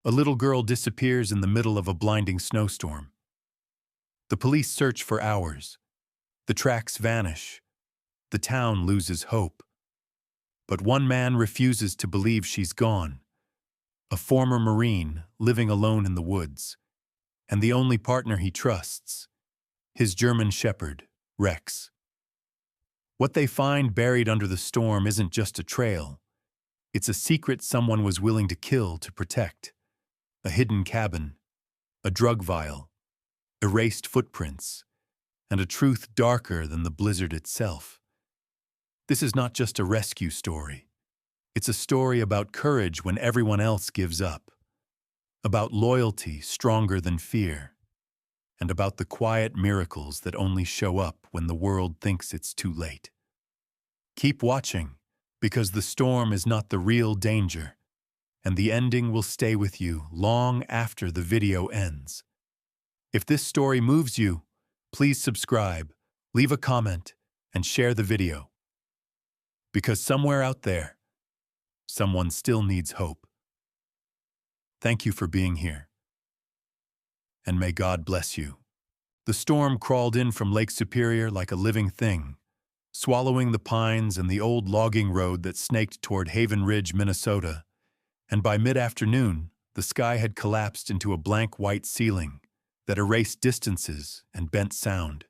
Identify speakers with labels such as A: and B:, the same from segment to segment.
A: A little girl disappears in the middle of a blinding snowstorm. The police search for hours. The tracks vanish. The town loses hope. But one man refuses to believe she's gone. A former Marine living alone in the woods. And the only partner he trusts, his German shepherd, Rex. What they find buried under the storm isn't just a trail. It's a secret someone was willing to kill to protect. A hidden cabin, a drug vial, erased footprints, and a truth darker than the blizzard itself. This is not just a rescue story. It's a story about courage when everyone else gives up, about loyalty stronger than fear, and about the quiet miracles that only show up when the world thinks it's too late. Keep watching, because the storm is not the real danger, and the ending will stay with you long after the video ends. If this story moves you, please subscribe, leave a comment, and share the video. Because somewhere out there, someone still needs hope. Thank you for being here. And may God bless you. The storm crawled in from Lake Superior like a living thing, swallowing the pines and the old logging road that snaked toward Haven Ridge, Minnesota, and by mid-afternoon, the sky had collapsed into a blank white ceiling that erased distances and bent sound.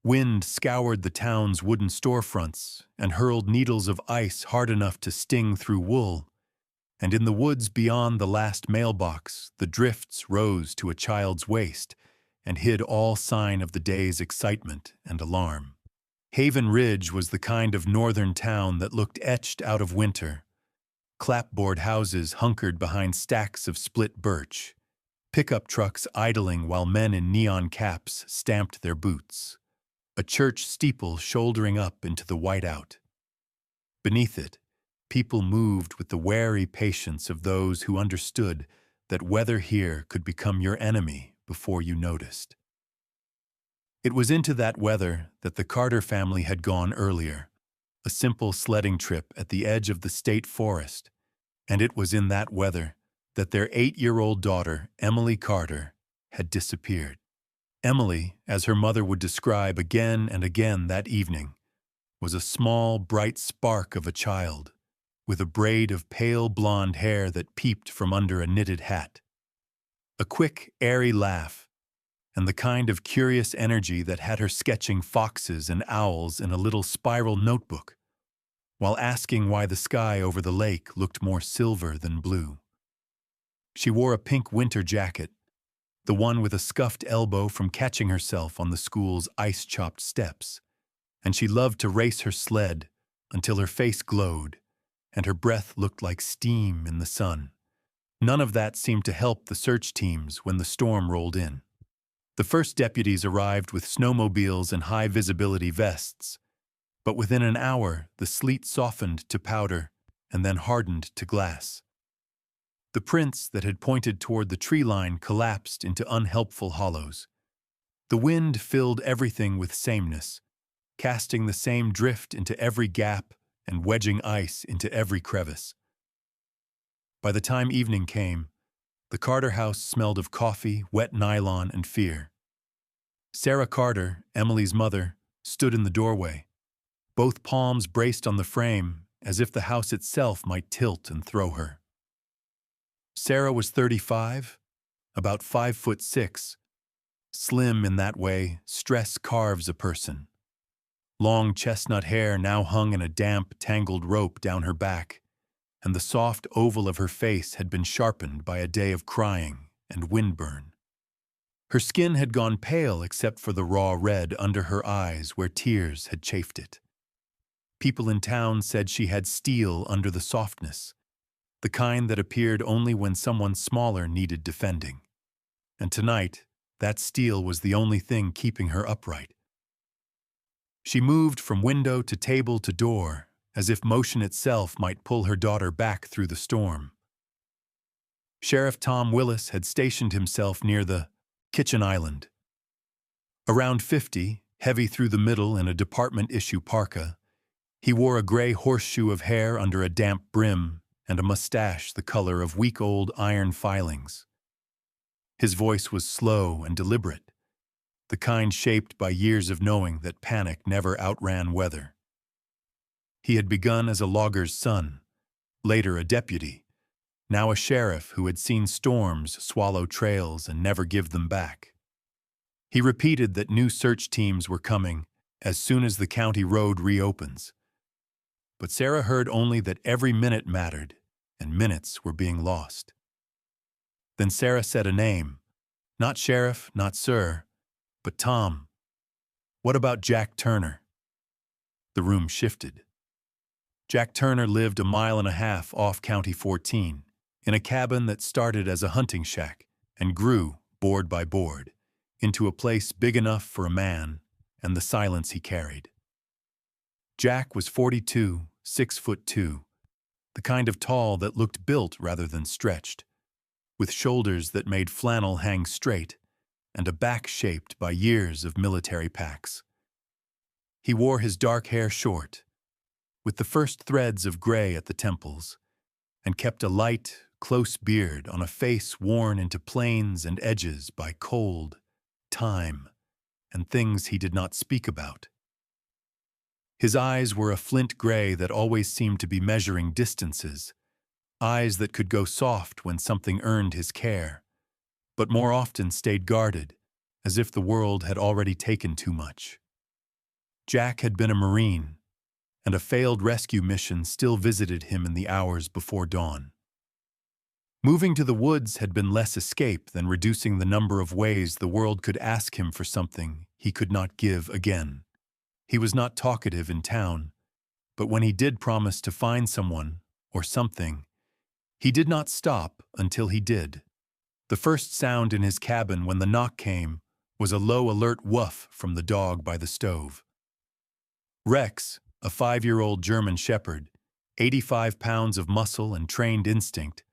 A: Wind scoured the town's wooden storefronts and hurled needles of ice hard enough to sting through wool, and in the woods beyond the last mailbox, the drifts rose to a child's waist and hid all sign of the day's excitement and alarm. Haven Ridge was the kind of northern town that looked etched out of winter. Clapboard houses hunkered behind stacks of split birch, pickup trucks idling while men in neon caps stamped their boots, a church steeple shouldering up into the whiteout. Beneath it, people moved with the wary patience of those who understood that weather here could become your enemy before you noticed. It was into that weather that the Carter family had gone earlier, a simple sledding trip at the edge of the state forest, and it was in that weather that their 8-year-old daughter, Emily Carter, had disappeared. Emily, as her mother would describe again and again that evening, was a small, bright spark of a child, with a braid of pale blonde hair that peeped from under a knitted hat. A quick, airy laugh, and the kind of curious energy that had her sketching foxes and owls in a little spiral notebook, while asking why the sky over the lake looked more silver than blue. She wore a pink winter jacket, the one with a scuffed elbow from catching herself on the school's ice-chopped steps, and she loved to race her sled until her face glowed and her breath looked like steam in the sun. None of that seemed to help the search teams when the storm rolled in. The first deputies arrived with snowmobiles and high-visibility vests, but within an hour the sleet softened to powder and then hardened to glass. The prints that had pointed toward the tree line collapsed into unhelpful hollows. The wind filled everything with sameness, casting the same drift into every gap and wedging ice into every crevice. By the time evening came, the Carter house smelled of coffee, wet nylon, and fear. Sarah Carter, Emily's mother, stood in the doorway, both palms braced on the frame as if the house itself might tilt and throw her. Sarah was 35, about 5'6", slim in that way stress carves a person. Long chestnut hair now hung in a damp, tangled rope down her back, and the soft oval of her face had been sharpened by a day of crying and windburn. Her skin had gone pale except for the raw red under her eyes where tears had chafed it. People in town said she had steel under the softness, the kind that appeared only when someone smaller needed defending. And tonight, that steel was the only thing keeping her upright. She moved from window to table to door, as if motion itself might pull her daughter back through the storm. Sheriff Tom Willis had stationed himself near the kitchen island. Around 50, heavy through the middle in a department-issue parka, he wore a gray horseshoe of hair under a damp brim and a mustache the color of week-old iron filings. His voice was slow and deliberate, the kind shaped by years of knowing that panic never outran weather. He had begun as a logger's son, later a deputy, now a sheriff who had seen storms swallow trails and never give them back. He repeated that new search teams were coming as soon as the county road reopens. But Sarah heard only that every minute mattered, and minutes were being lost. Then Sarah said a name, not sheriff, not sir, but Tom. What about Jack Turner? The room shifted. Jack Turner lived 1.5 miles off County 14, in a cabin that started as a hunting shack and grew, board by board, into a place big enough for a man and the silence he carried. Jack was 42, 6'2", the kind of tall that looked built rather than stretched, with shoulders that made flannel hang straight and a back shaped by years of military packs. He wore his dark hair short, with the first threads of gray at the temples, and kept a light, close beard on a face worn into planes and edges by cold, time, and things he did not speak about. His eyes were a flint gray that always seemed to be measuring distances, eyes that could go soft when something earned his care, but more often stayed guarded, as if the world had already taken too much. Jack had been a Marine, and a failed rescue mission still visited him in the hours before dawn. Moving to the woods had been less escape than reducing the number of ways the world could ask him for something he could not give again. He was not talkative in town, but when he did promise to find someone or something, he did not stop until he did. The first sound in his cabin when the knock came was a low, alert woof from the dog by the stove. Rex, a 5-year-old German shepherd, 85 pounds of muscle and trained instinct,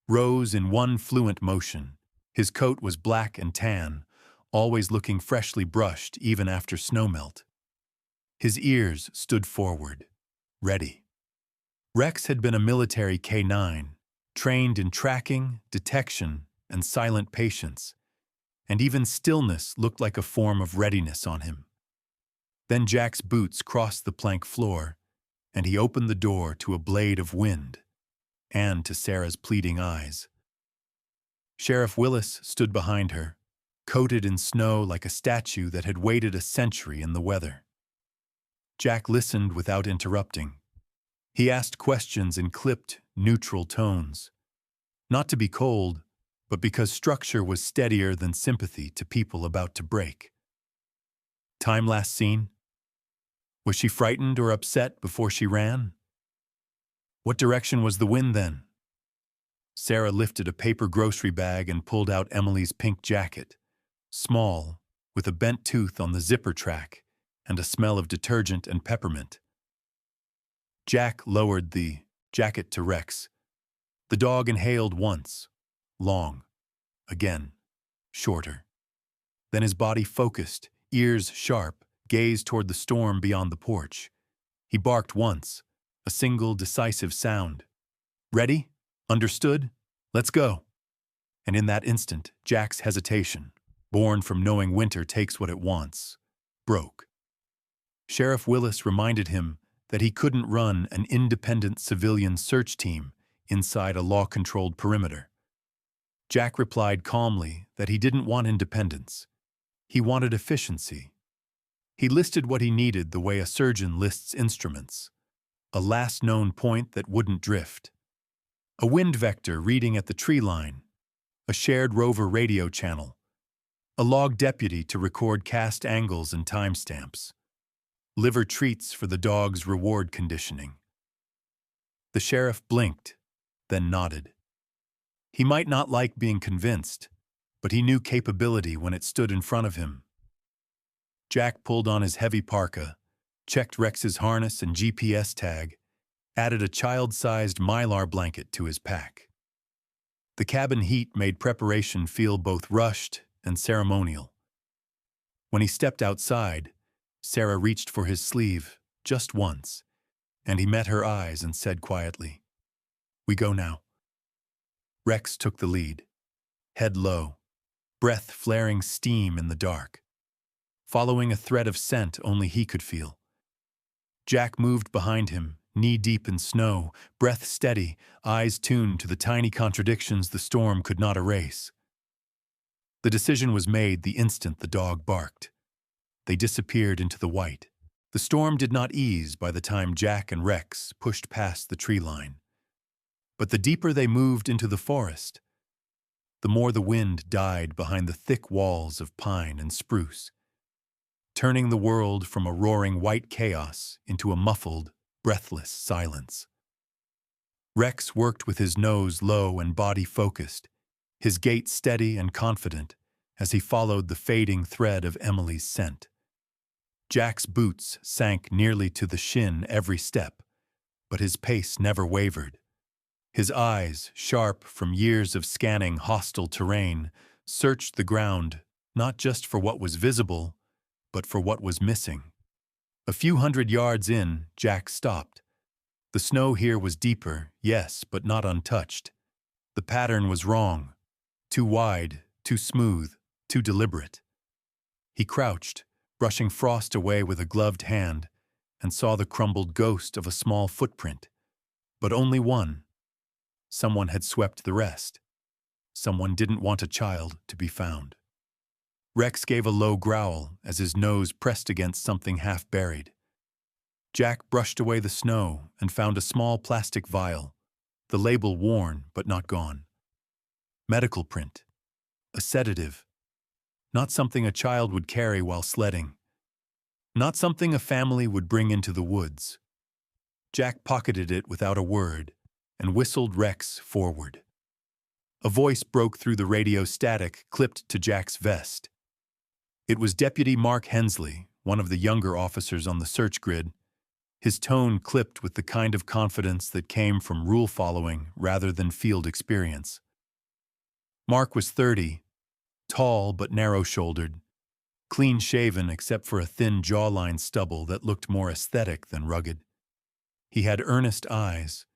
A: rose in one fluent motion. His coat was black and tan, always looking freshly brushed even after snowmelt. His ears stood forward, ready. Rex had been a military K9, trained in tracking, detection, and silent patience, and even stillness looked like a form of readiness on him. Then Jack's boots crossed the plank floor, and he opened the door to a blade of wind, and to Sarah's pleading eyes. Sheriff Willis stood behind her, coated in snow like a statue that had waited a century in the weather. Jack listened without interrupting. He asked questions in clipped, neutral tones, not to be cold, but because structure was steadier than sympathy to people about to break. Time last seen? Was she frightened or upset before she ran? What direction was the wind then? Sarah lifted a paper grocery bag and pulled out Emily's pink jacket, small, with a bent tooth on the zipper track and a smell of detergent and peppermint. Jack lowered the jacket to Rex. The dog inhaled once, long, again, shorter. Then his body focused, ears sharp, gaze toward the storm beyond the porch. He barked once, a single decisive sound. Ready? Understood? Let's go. And in that instant, Jack's hesitation, born from knowing winter takes what it wants, broke. Sheriff Willis reminded him that he couldn't run an independent civilian search team inside a law-controlled perimeter. Jack replied calmly that he didn't want independence. He wanted efficiency. He listed what he needed the way a surgeon lists instruments. A last known point that wouldn't drift. A wind vector reading at the tree line. A shared rover radio channel. A log deputy to record cast angles and timestamps. Liver treats for the dog's reward conditioning. The sheriff blinked, then nodded. He might not like being convinced, but he knew capability when it stood in front of him. Jack pulled on his heavy parka, checked Rex's harness and GPS tag, added a child-sized Mylar blanket to his pack. The cabin heat made preparation feel both rushed and ceremonial. When he stepped outside, Sarah reached for his sleeve just once, and he met her eyes and said quietly, We go now. Rex took the lead, head low, breath flaring steam in the dark, following a thread of scent only he could feel. Jack moved behind him, knee-deep in snow, breath steady, eyes tuned to the tiny contradictions the storm could not erase. The decision was made the instant the dog barked. They disappeared into the white. The storm did not ease by the time Jack and Rex pushed past the tree line. But the deeper they moved into the forest, the more the wind died behind the thick walls of pine and spruce, turning the world from a roaring white chaos into a muffled, breathless silence. Rex worked with his nose low and body focused, his gait steady and confident as he followed the fading thread of Emily's scent. Jack's boots sank nearly to the shin every step, but his pace never wavered. His eyes, sharp from years of scanning hostile terrain, searched the ground not just for what was visible, but for what was missing. A few hundred yards in, Jack stopped. The snow here was deeper, yes, but not untouched. The pattern was wrong. Too wide, too smooth, too deliberate. He crouched, brushing frost away with a gloved hand, and saw the crumbled ghost of a small footprint. But only one. Someone had swept the rest. Someone didn't want a child to be found. Rex gave a low growl as his nose pressed against something half-buried. Jack brushed away the snow and found a small plastic vial, the label worn but not gone. Medical print. A sedative. Not something a child would carry while sledding. Not something a family would bring into the woods. Jack pocketed it without a word and whistled Rex forward. A voice broke through the radio static clipped to Jack's vest. It was Deputy Mark Hensley, one of the younger officers on the search grid, his tone clipped with the kind of confidence that came from rule-following rather than field experience. Mark was 30, tall but narrow-shouldered, clean-shaven except for a thin jawline stubble that looked more aesthetic than rugged. He had earnest eyes,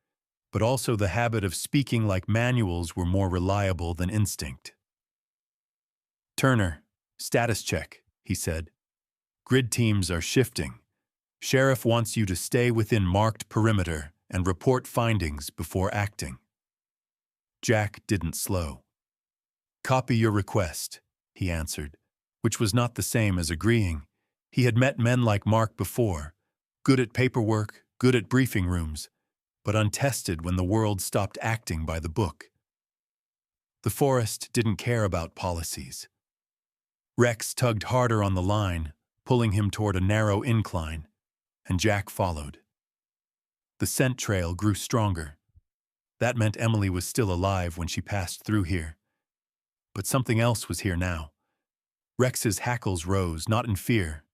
A: but also the habit of speaking like manuals were more reliable than instinct. "Turner, status check," he said. "Grid teams are shifting. Sheriff wants you to stay within marked perimeter and report findings before acting." Jack didn't slow. "Copy your request," he answered, which was not the same as agreeing. He had met men like Mark before, good at paperwork, good at briefing rooms, but untested when the world stopped acting by the book. The forest didn't care about policies. Rex tugged harder on the line, pulling him toward a narrow incline, and Jack followed. The scent trail grew stronger. That meant Emily was still alive when she passed through here. But something else was here now. Rex's hackles rose, not in fear,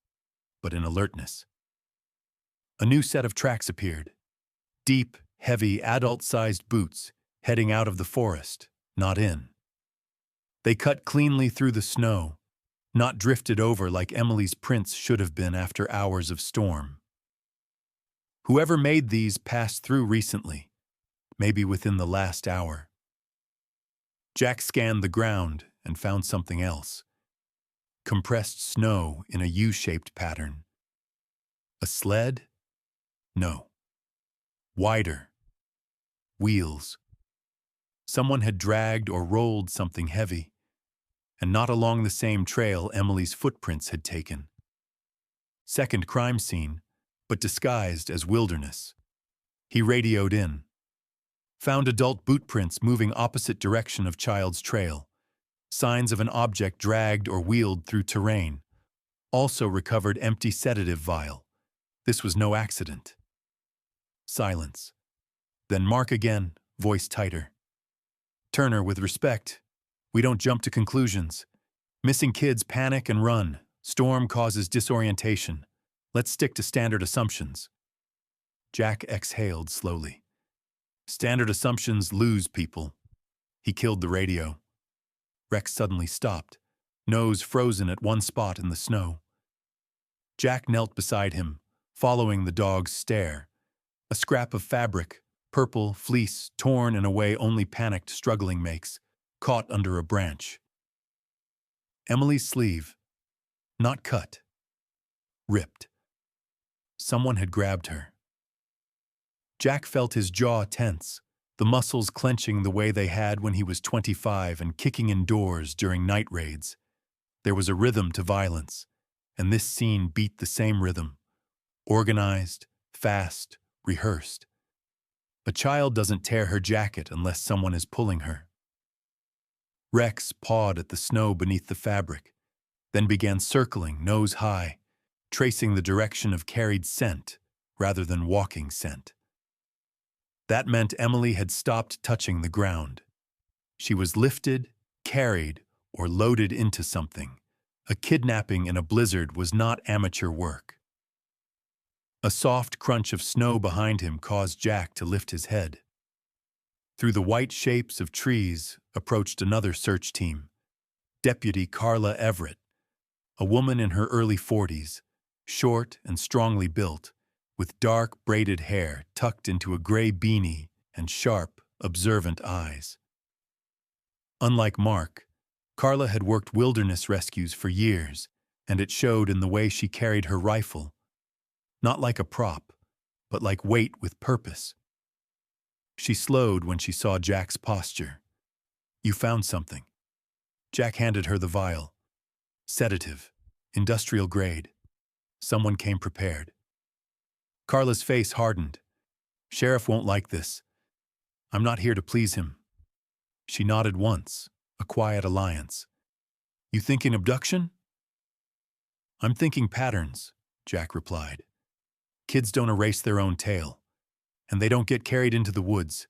A: but in alertness. A new set of tracks appeared. Deep, heavy, adult-sized boots heading out of the forest, not in. They cut cleanly through the snow, not drifted over like Emily's prints should have been after hours of storm. Whoever made these passed through recently, maybe within the last hour. Jack scanned the ground and found something else. Compressed snow in a U-shaped pattern. A sled? No. Wider. Wheels. Someone had dragged or rolled something heavy, and not along the same trail Emily's footprints had taken. Second crime scene, but disguised as wilderness. He radioed in. Found adult boot prints moving opposite direction of child's trail. Signs of an object dragged or wheeled through terrain. Also recovered empty sedative vial. This was no accident. Silence. Then Mark again, voice tighter. "Turner, with respect, we don't jump to conclusions. Missing kids panic and run. Storm causes disorientation. Let's stick to standard assumptions." Jack exhaled slowly. Standard assumptions lose people. He killed the radio. Rex suddenly stopped, nose frozen at one spot in the snow. Jack knelt beside him, following the dog's stare. A scrap of fabric, Purple, fleece, torn in a way only panicked struggling makes, caught under a branch. Emily's sleeve, not cut, ripped. Someone had grabbed her. Jack felt his jaw tense, the muscles clenching the way they had when he was 25 and kicking in doors during night raids. There was a rhythm to violence, and this scene beat the same rhythm. Organized, fast, rehearsed. A child doesn't tear her jacket unless someone is pulling her. Rex pawed at the snow beneath the fabric, then began circling, nose high, tracing the direction of carried scent rather than walking scent. That meant Emily had stopped touching the ground. She was lifted, carried, or loaded into something. A kidnapping in a blizzard was not amateur work. A soft crunch of snow behind him caused Jack to lift his head. Through the white shapes of trees approached another search team. Deputy Carla Everett, a woman in her early 40s, short and strongly built, with dark braided hair tucked into a gray beanie and sharp, observant eyes. Unlike Mark, Carla had worked wilderness rescues for years, and it showed in the way she carried her rifle, not like a prop, but like weight with purpose. She slowed when she saw Jack's posture. "You found something." Jack handed her the vial. "Sedative, industrial grade." Someone came prepared. Carla's face hardened. "Sheriff won't like this. I'm not here to please him." She nodded once, a quiet alliance. "You thinking abduction?" "I'm thinking patterns," Jack replied. "Kids don't erase their own tail, and they don't get carried into the woods.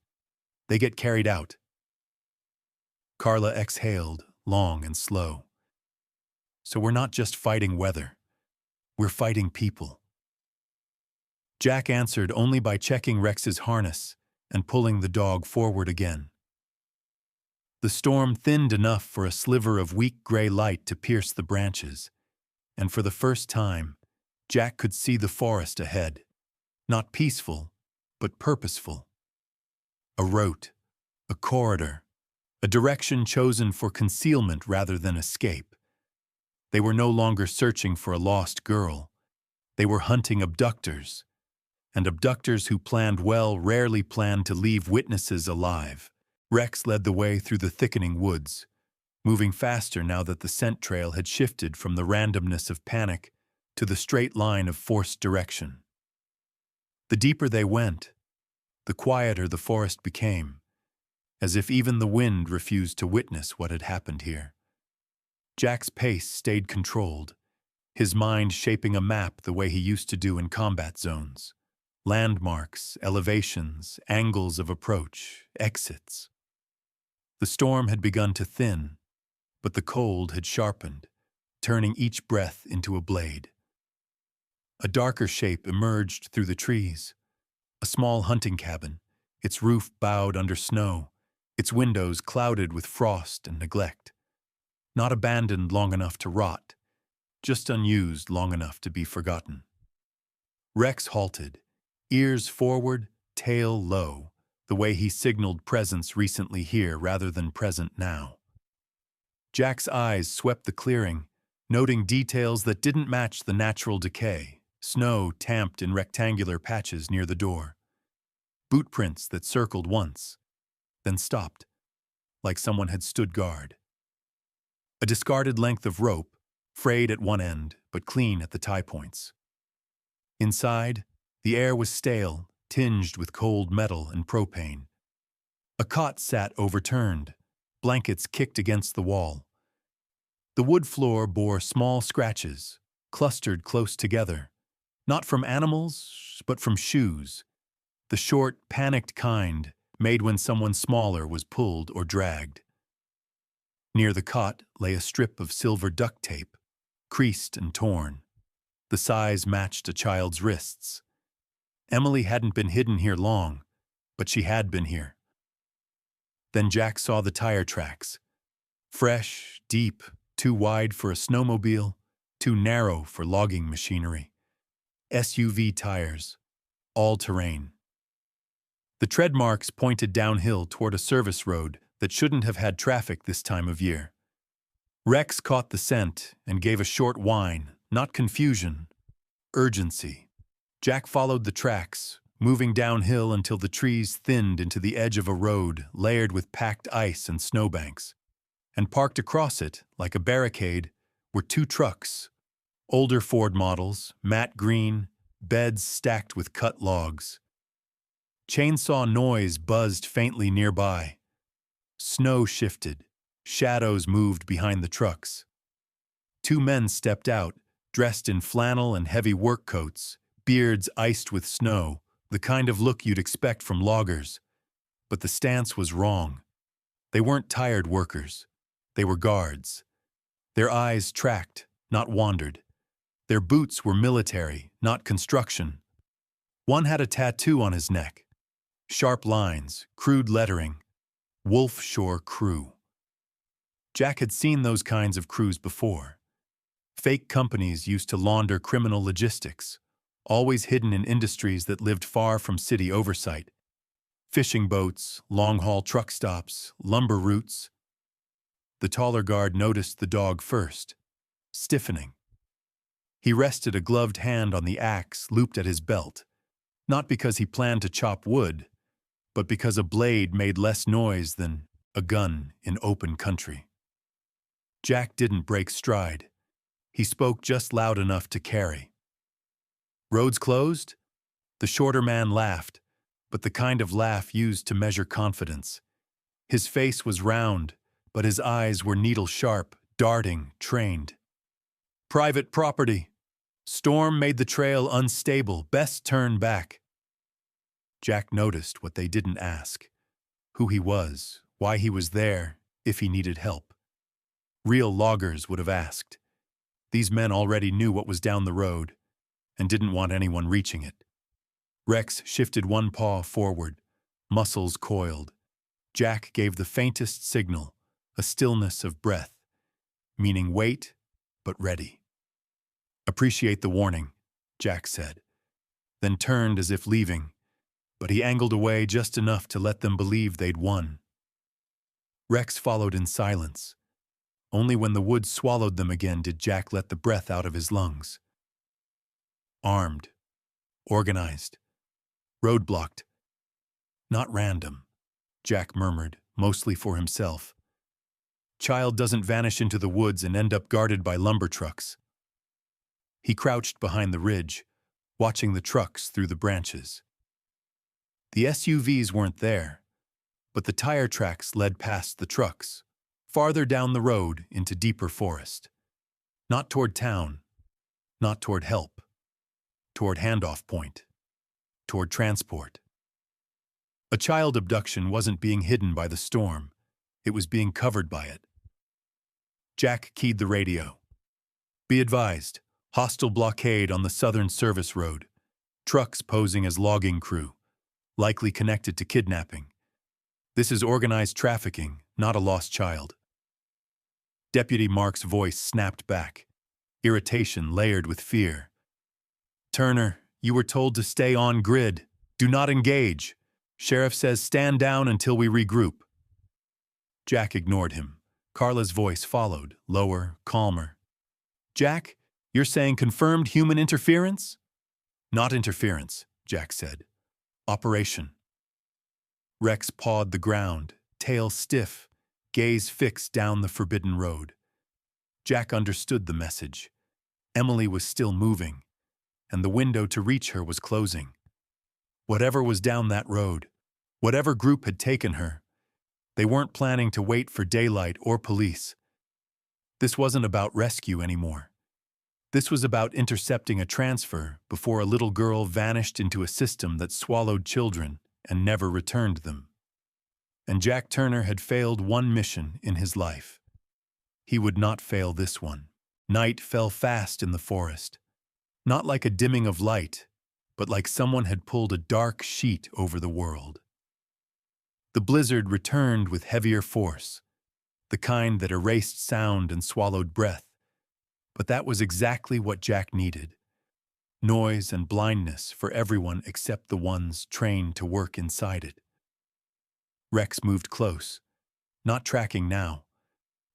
A: They get carried out." Carla exhaled, long and slow. "So we're not just fighting weather. We're fighting people." Jack answered only by checking Rex's harness and pulling the dog forward again. The storm thinned enough for a sliver of weak gray light to pierce the branches, and for the first time, Jack could see the forest ahead, not peaceful, but purposeful. A route, a corridor, a direction chosen for concealment rather than escape. They were no longer searching for a lost girl. They were hunting abductors, and abductors who planned well rarely planned to leave witnesses alive. Rex led the way through the thickening woods, moving faster now that the scent trail had shifted from the randomness of panic to the straight line of forced direction. The deeper they went, the quieter the forest became, as if even the wind refused to witness what had happened here. Jack's pace stayed controlled, his mind shaping a map the way he used to do in combat zones. Landmarks, elevations, angles of approach, exits. The storm had begun to thin, but the cold had sharpened, turning each breath into a blade. A darker shape emerged through the trees. A small hunting cabin, its roof bowed under snow, its windows clouded with frost and neglect. Not abandoned long enough to rot, just unused long enough to be forgotten. Rex halted, ears forward, tail low, the way he signaled presence recently here rather than present now. Jack's eyes swept the clearing, noting details that didn't match the natural decay, snow tamped in rectangular patches near the door. Boot prints that circled once, then stopped, like someone had stood guard. A discarded length of rope, frayed at one end but clean at the tie points. Inside, the air was stale, tinged with cold metal and propane. A cot sat overturned, blankets kicked against the wall. The wood floor bore small scratches, clustered close together, not from animals, but from shoes, the short, panicked kind made when someone smaller was pulled or dragged. Near the cot lay a strip of silver duct tape, creased and torn. The size matched a child's wrists. Emily hadn't been hidden here long, but she had been here. Then Jack saw the tire tracks. Fresh, deep, too wide for a snowmobile, too narrow for logging machinery. SUV tires, all-terrain. The tread marks pointed downhill toward a service road that shouldn't have had traffic this time of year. Rex caught the scent and gave a short whine, not confusion, urgency. Jack followed the tracks, moving downhill until the trees thinned into the edge of a road layered with packed ice and snowbanks. And parked across it, like a barricade, were two trucks. Older Ford models, matte green, beds stacked with cut logs. Chainsaw noise buzzed faintly nearby. Snow shifted. Shadows moved behind the trucks. Two men stepped out, dressed in flannel and heavy work coats, beards iced with snow, the kind of look you'd expect from loggers. But the stance was wrong. They weren't tired workers. They were guards. Their eyes tracked, not wandered. Their boots were military, not construction. One had a tattoo on his neck. Sharp lines, crude lettering. Wolf Shore Crew. Jack had seen those kinds of crews before. Fake companies used to launder criminal logistics, always hidden in industries that lived far from city oversight. Fishing boats, long-haul truck stops, lumber routes. The taller guard noticed the dog first, stiffening. He rested a gloved hand on the axe looped at his belt, not because he planned to chop wood, but because a blade made less noise than a gun in open country. Jack didn't break stride. He spoke just loud enough to carry. Roads closed? The shorter man laughed, but the kind of laugh used to measure confidence. His face was round, but his eyes were needle-sharp, darting, trained. Private property. Storm made the trail unstable. Best turn back. Jack noticed what they didn't ask. Who he was, why he was there, if he needed help. Real loggers would have asked. These men already knew what was down the road and didn't want anyone reaching it. Rex shifted one paw forward, muscles coiled. Jack gave the faintest signal, a stillness of breath, meaning wait, but ready. Appreciate the warning, Jack said, then turned as if leaving, but he angled away just enough to let them believe they'd won. Rex followed in silence. Only when the woods swallowed them again did Jack let the breath out of his lungs. Armed, organized, roadblocked. Not random, Jack murmured, mostly for himself. Child doesn't vanish into the woods and end up guarded by lumber trucks. He crouched behind the ridge, watching the trucks through the branches. The SUVs weren't there, but the tire tracks led past the trucks, farther down the road into deeper forest. Not toward town, not toward help, toward handoff point, toward transport. A child abduction wasn't being hidden by the storm, it was being covered by it. Jack keyed the radio. Be advised, hostile blockade on the southern service road. Trucks posing as logging crew, likely connected to kidnapping. This is organized trafficking, not a lost child. Deputy Mark's voice snapped back, irritation layered with fear. Turner, you were told to stay on grid. Do not engage. Sheriff says stand down until we regroup. Jack ignored him. Carla's voice followed, lower, calmer. Jack, you're saying confirmed human interference? Not interference, Jack said. Operation. Rex pawed the ground, tail stiff, gaze fixed down the forbidden road. Jack understood the message. Emily was still moving, and the window to reach her was closing. Whatever was down that road, whatever group had taken her, they weren't planning to wait for daylight or police. This wasn't about rescue anymore. This was about intercepting a transfer before a little girl vanished into a system that swallowed children and never returned them. And Jack Turner had failed one mission in his life. He would not fail this one. Night fell fast in the forest. Not like a dimming of light, but like someone had pulled a dark sheet over the world. The blizzard returned with heavier force, the kind that erased sound and swallowed breath. But that was exactly what Jack needed. noise and blindness for everyone except the ones trained to work inside it. Rex moved close, not tracking now,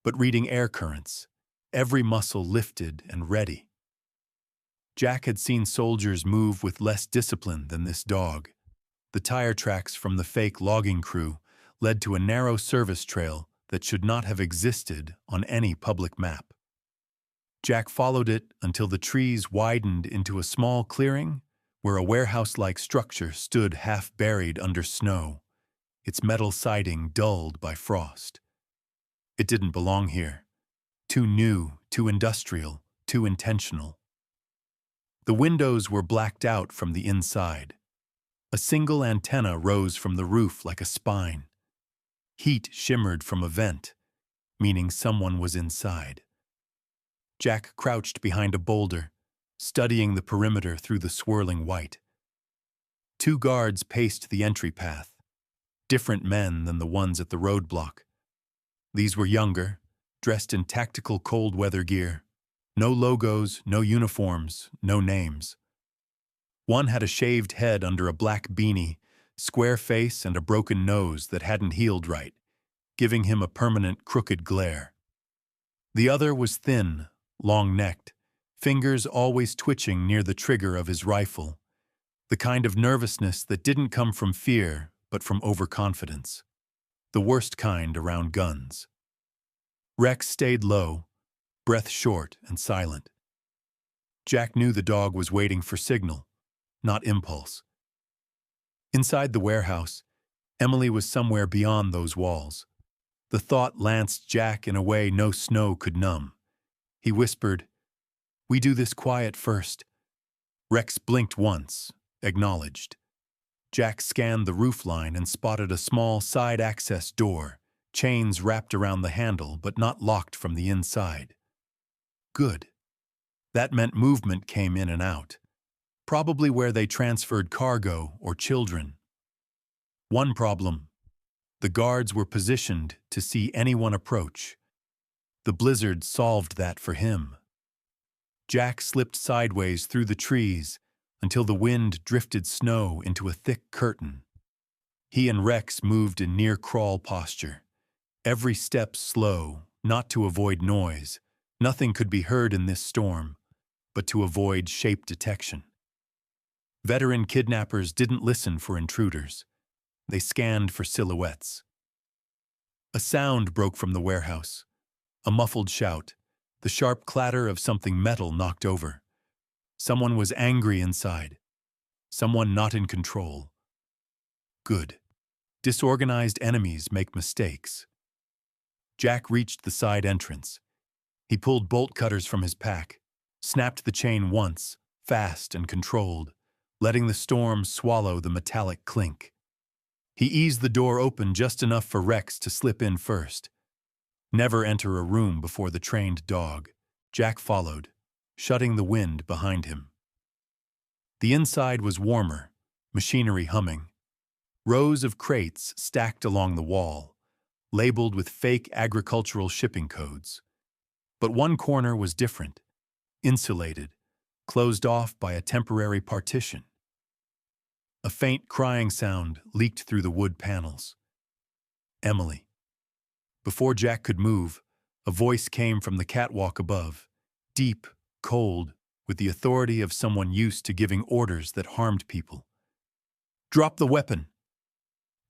A: but reading air currents, every muscle lifted and ready. Jack had seen soldiers move with less discipline than this dog. The tire tracks from the fake logging crew led to a narrow service trail that should not have existed on any public map. Jack followed it until the trees widened into a small clearing where a warehouse-like structure stood half-buried under snow, its metal siding dulled by frost. It didn't belong here. Too new, too industrial, too intentional. The windows were blacked out from the inside. A single antenna rose from the roof like a spine. Heat shimmered from a vent, meaning someone was inside. Jack crouched behind a boulder, studying the perimeter through the swirling white. 2 guards paced the entry path, different men than the ones at the roadblock. These were younger, dressed in tactical cold-weather gear. No logos, no uniforms, no names. One had a shaved head under a black beanie, square face and a broken nose that hadn't healed right, giving him a permanent crooked glare. The other was thin, long-necked, fingers always twitching near the trigger of his rifle, the kind of nervousness that didn't come from fear but from overconfidence, the worst kind around guns. Rex stayed low, breath short and silent. Jack knew the dog was waiting for signal, not impulse. Inside the warehouse, Emily was somewhere beyond those walls. The thought lanced Jack in a way no snow could numb. He whispered, "We do this quiet first." Rex blinked once, acknowledged. Jack scanned the roofline and spotted a small side access door, chains wrapped around the handle but not locked from the inside. Good. That meant movement came in and out, probably where they transferred cargo or children. One problem: the guards were positioned to see anyone approach. The blizzard solved that for him. Jack slipped sideways through the trees until the wind drifted snow into a thick curtain. He and Rex moved in near-crawl posture, every step slow, not to avoid noise. Nothing could be heard in this storm, but to avoid shape detection. Veteran kidnappers didn't listen for intruders. They scanned for silhouettes. A sound broke from the warehouse, a muffled shout, the sharp clatter of something metal knocked over. Someone was angry inside. Someone not in control. Good. Disorganized enemies make mistakes. Jack reached the side entrance. He pulled bolt cutters from his pack, snapped the chain once, fast and controlled, letting the storm swallow the metallic clink. He eased the door open just enough for Rex to slip in first. Never enter a room before the trained dog. Jack followed, shutting the wind behind him. The inside was warmer, machinery humming. Rows of crates stacked along the wall, labeled with fake agricultural shipping codes. But one corner was different, insulated, closed off by a temporary partition. A faint crying sound leaked through the wood panels. Emily. Before Jack could move, a voice came from the catwalk above, deep, cold, with the authority of someone used to giving orders that harmed people. "Drop the weapon!"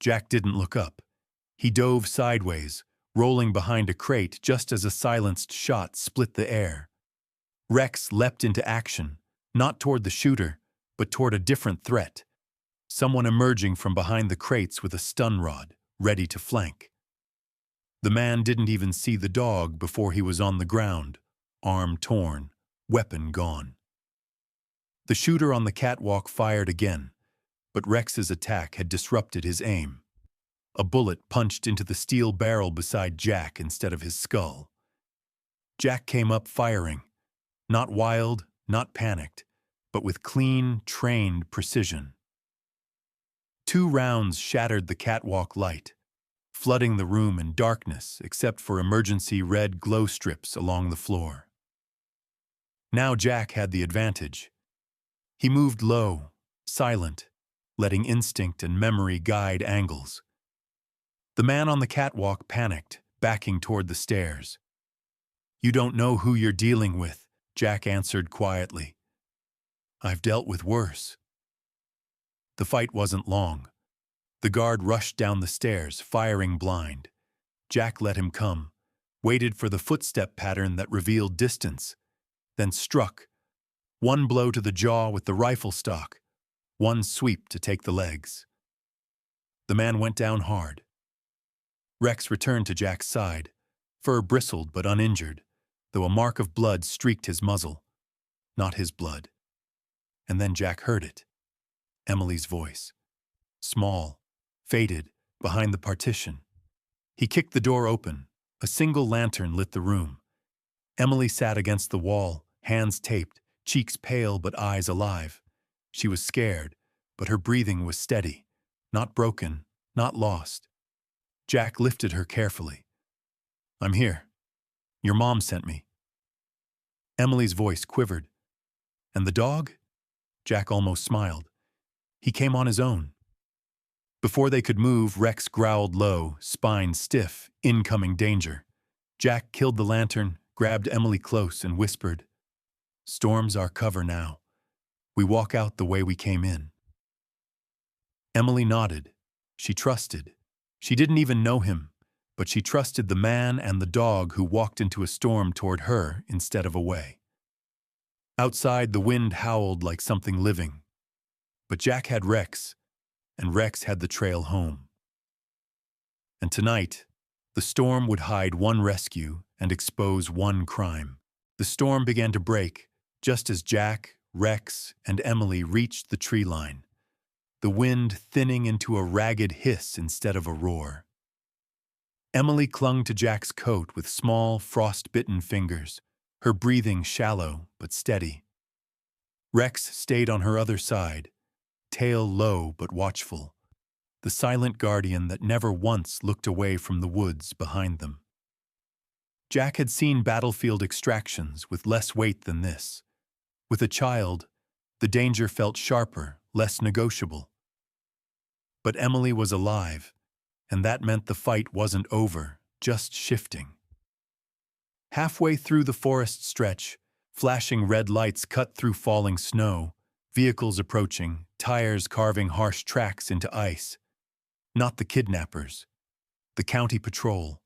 A: Jack didn't look up. He dove sideways, rolling behind a crate just as a silenced shot split the air. Rex leapt into action, not toward the shooter, but toward a different threat. Someone emerging from behind the crates with a stun rod, ready to flank. The man didn't even see the dog before he was on the ground, arm torn, weapon gone. The shooter on the catwalk fired again, but Rex's attack had disrupted his aim. A bullet punched into the steel barrel beside Jack instead of his skull. Jack came up firing, not wild, not panicked, but with clean, trained precision. 2 rounds shattered the catwalk light, flooding the room in darkness except for emergency red glow strips along the floor. Now Jack had the advantage. He moved low, silent, letting instinct and memory guide angles. The man on the catwalk panicked, backing toward the stairs. "You don't know who you're dealing with," Jack answered quietly. "I've dealt with worse." The fight wasn't long. The guard rushed down the stairs, firing blind. Jack let him come, waited for the footstep pattern that revealed distance, then struck. One blow to the jaw with the rifle stock, one sweep to take the legs. The man went down hard. Rex returned to Jack's side, fur bristled but uninjured, though a mark of blood streaked his muzzle. Not his blood. And then Jack heard it. Emily's voice. Small, faded, behind the partition. He kicked the door open. A single lantern lit the room. Emily sat against the wall, hands taped, cheeks pale but eyes alive. She was scared, but her breathing was steady. Not broken, not lost. Jack lifted her carefully. "I'm here. Your mom sent me." Emily's voice quivered. "And the dog?" Jack almost smiled. "He came on his own." Before they could move, Rex growled low, spine stiff, incoming danger. Jack killed the lantern, grabbed Emily close, and whispered, "Storm's our cover now. We walk out the way we came in." Emily nodded. She trusted. She didn't even know him, but she trusted the man and the dog who walked into a storm toward her instead of away. Outside, the wind howled like something living. But Jack had Rex, and Rex had the trail home. And tonight, the storm would hide one rescue and expose one crime. The storm began to break, just as Jack, Rex, and Emily reached the tree line, the wind thinning into a ragged hiss instead of a roar. Emily clung to Jack's coat with small, frost-bitten fingers, her breathing shallow but steady. Rex stayed on her other side, tail low but watchful, the silent guardian that never once looked away from the woods behind them. Jack had seen battlefield extractions with less weight than this. With a child, the danger felt sharper, less negotiable. But Emily was alive, and that meant the fight wasn't over, just shifting. Halfway through the forest stretch, flashing red lights cut through falling snow, vehicles approaching, tires carving harsh tracks into ice. Not the kidnappers, the county patrol.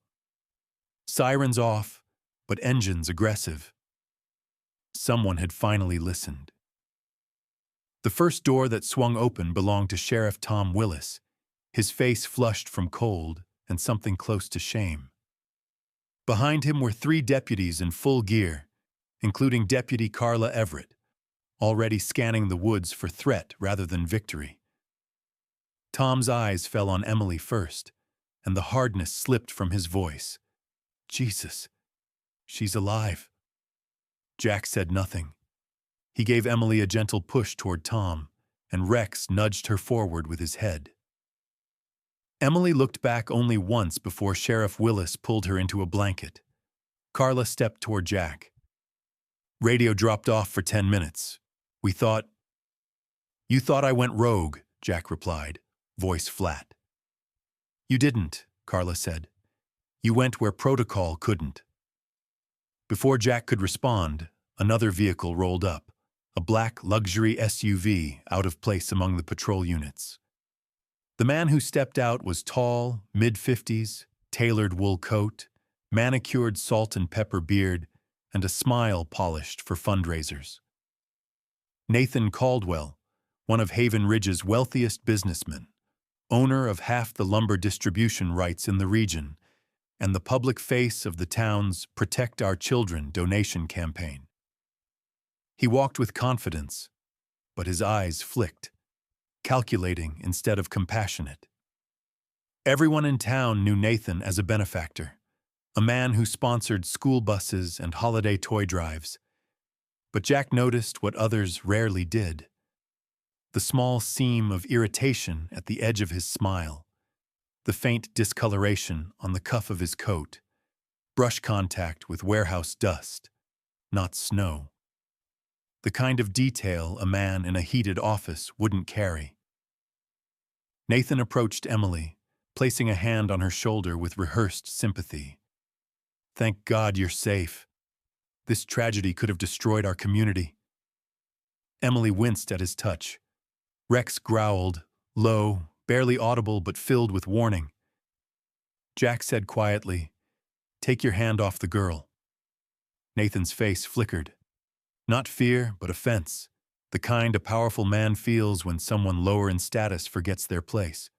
A: Sirens off, but engines aggressive. Someone had finally listened. The first door that swung open belonged to Sheriff Tom Willis, his face flushed from cold and something close to shame. Behind him were 3 deputies in full gear, including Deputy Carla Everett, already scanning the woods for threat rather than victory. Tom's eyes fell on Emily first, and the hardness slipped from his voice. "Jesus, she's alive." Jack said nothing. He gave Emily a gentle push toward Tom, and Rex nudged her forward with his head. Emily looked back only once before Sheriff Willis pulled her into a blanket. Carla stepped toward Jack. "Radio dropped off for 10 minutes. We thought—" "You thought I went rogue," Jack replied, voice flat. "You didn't," Carla said. "You went where protocol couldn't." Before Jack could respond, another vehicle rolled up, a black luxury SUV out of place among the patrol units. The man who stepped out was tall, mid-50s, tailored wool coat, manicured salt and pepper beard, and a smile polished for fundraisers. Nathan Caldwell, one of Haven Ridge's wealthiest businessmen, owner of half the lumber distribution rights in the region, and the public face of the town's Protect Our Children donation campaign. He walked with confidence, but his eyes flicked, calculating instead of compassionate. Everyone in town knew Nathan as a benefactor, a man who sponsored school buses and holiday toy drives. But Jack noticed what others rarely did: the small seam of irritation at the edge of his smile, the faint discoloration on the cuff of his coat, brush contact with warehouse dust, not snow. the kind of detail a man in a heated office wouldn't carry. Nathan approached Emily, placing a hand on her shoulder with rehearsed sympathy. "Thank God you're safe. This tragedy could have destroyed our community." Emily winced at his touch. Rex growled, low, barely audible but filled with warning. Jack said quietly, "Take your hand off the girl." Nathan's face flickered. Not fear, but offense, the kind a powerful man feels when someone lower in status forgets their place.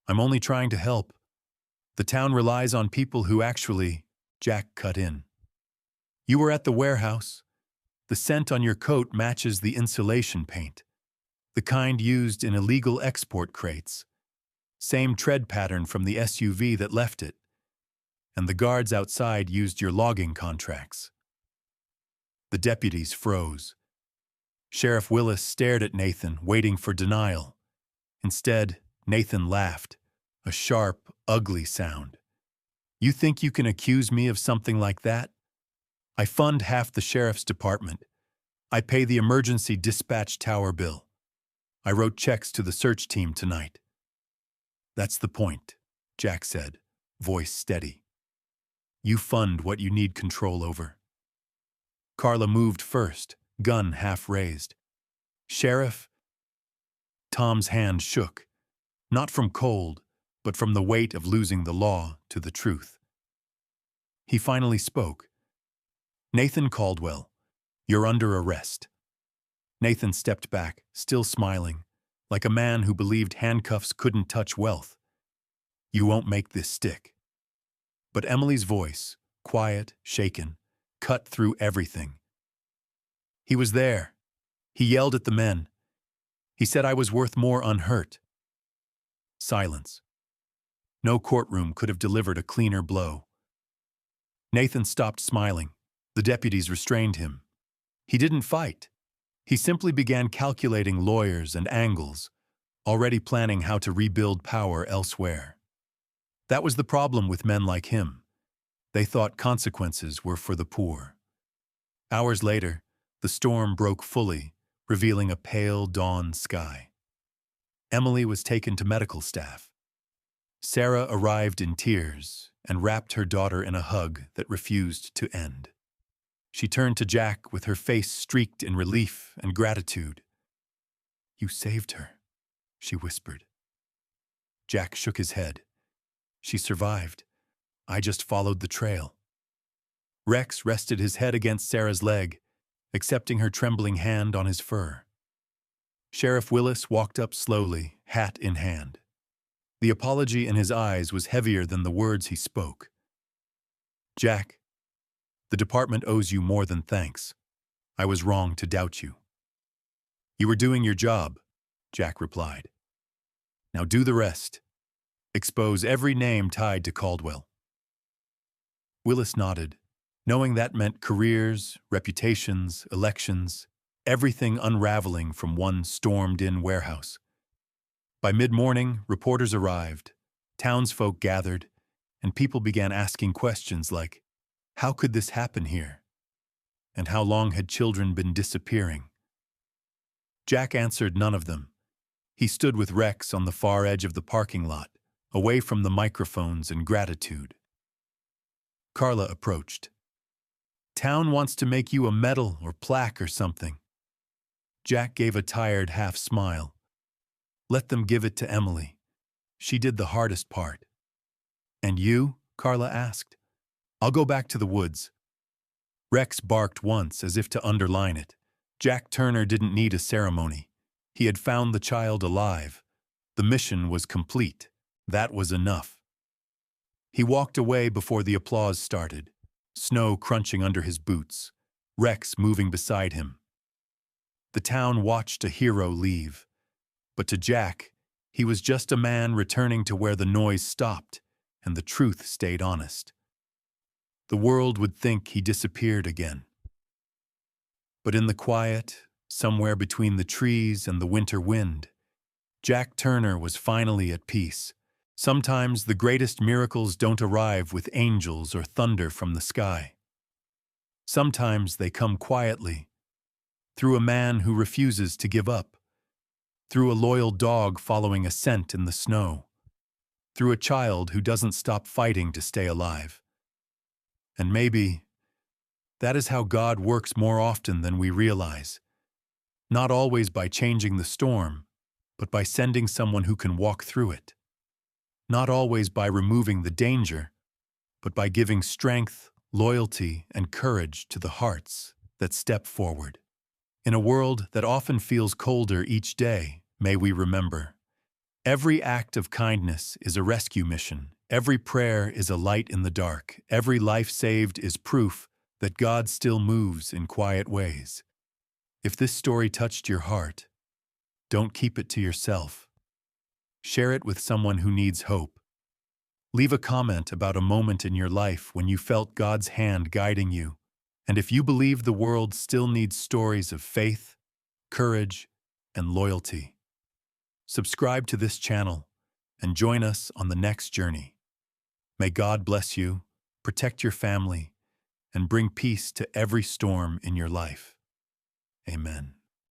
A: "I'm only trying to help. The town relies on people who actually—" Jack cut in. "You were at the warehouse. The scent on your coat matches the insulation paint, the kind used in illegal export crates. Same tread pattern from the SUV that left it. And the guards outside used your logging contracts." The deputies froze. Sheriff Willis stared at Nathan, waiting for denial. Instead, Nathan laughed, a sharp, ugly sound. "You think you can accuse me of something like that? I fund half the sheriff's department. I pay the emergency dispatch tower bill. I wrote checks to the search team tonight." "That's the point," Jack said, voice steady. "You fund what you need control over." Carla moved first, gun half raised. "Sheriff?" Tom's hand shook, not from cold, but from the weight of losing the law to the truth. He finally spoke. "Nathan Caldwell, you're under arrest." Nathan stepped back, still smiling, like a man who believed handcuffs couldn't touch wealth. "You won't make this stick." But Emily's voice, quiet, shaken, cut through everything. "He was there. He yelled at the men. He said I was worth more unhurt." Silence. No courtroom could have delivered a cleaner blow. Nathan stopped smiling. The deputies restrained him. He didn't fight. He simply began calculating lawyers and angles, already planning how to rebuild power elsewhere. That was the problem with men like him. They thought consequences were for the poor. Hours later, the storm broke fully, revealing a pale dawn sky. Emily was taken to medical staff. Sarah arrived in tears and wrapped her daughter in a hug that refused to end. She turned to Jack with her face streaked in relief and gratitude. "You saved her," she whispered. Jack shook his head. "She survived. I just followed the trail." Rex rested his head against Sarah's leg, accepting her trembling hand on his fur. Sheriff Willis walked up slowly, hat in hand. The apology in his eyes was heavier than the words he spoke. "Jack, the department owes you more than thanks. I was wrong to doubt you." "You were doing your job," Jack replied. "Now do the rest. Expose every name tied to Caldwell." Willis nodded, knowing that meant careers, reputations, elections, everything unraveling from one stormed-in warehouse. By mid-morning, reporters arrived, townsfolk gathered, and people began asking questions like, how could this happen here? And how long had children been disappearing? Jack answered none of them. He stood with Rex on the far edge of the parking lot, away from the microphones and gratitude. Carla approached. "Town wants to make you a medal or plaque or something." Jack gave a tired half-smile. "Let them give it to Emily. She did the hardest part." "And you?" Carla asked. "I'll go back to the woods." Rex barked once, as if to underline it. Jack Turner didn't need a ceremony. He had found the child alive. The mission was complete. That was enough. He walked away before the applause started, snow crunching under his boots, Rex moving beside him. The town watched a hero leave. But to Jack, he was just a man returning to where the noise stopped and the truth stayed honest. The world would think he disappeared again. But in the quiet, somewhere between the trees and the winter wind, Jack Turner was finally at peace. Sometimes the greatest miracles don't arrive with angels or thunder from the sky. Sometimes they come quietly, through a man who refuses to give up, through a loyal dog following a scent in the snow, through a child who doesn't stop fighting to stay alive. And maybe that is how God works more often than we realize. Not always by changing the storm, but by sending someone who can walk through it. Not always by removing the danger, but by giving strength, loyalty, and courage to the hearts that step forward. In a world that often feels colder each day, may we remember, every act of kindness is a rescue mission. Every prayer is a light in the dark. Every life saved is proof that God still moves in quiet ways. If this story touched your heart, don't keep it to yourself. Share it with someone who needs hope. Leave a comment about a moment in your life when you felt God's hand guiding you. And if you believe the world still needs stories of faith, courage, and loyalty, subscribe to this channel and join us on the next journey. May God bless you, protect your family, and bring peace to every storm in your life. Amen.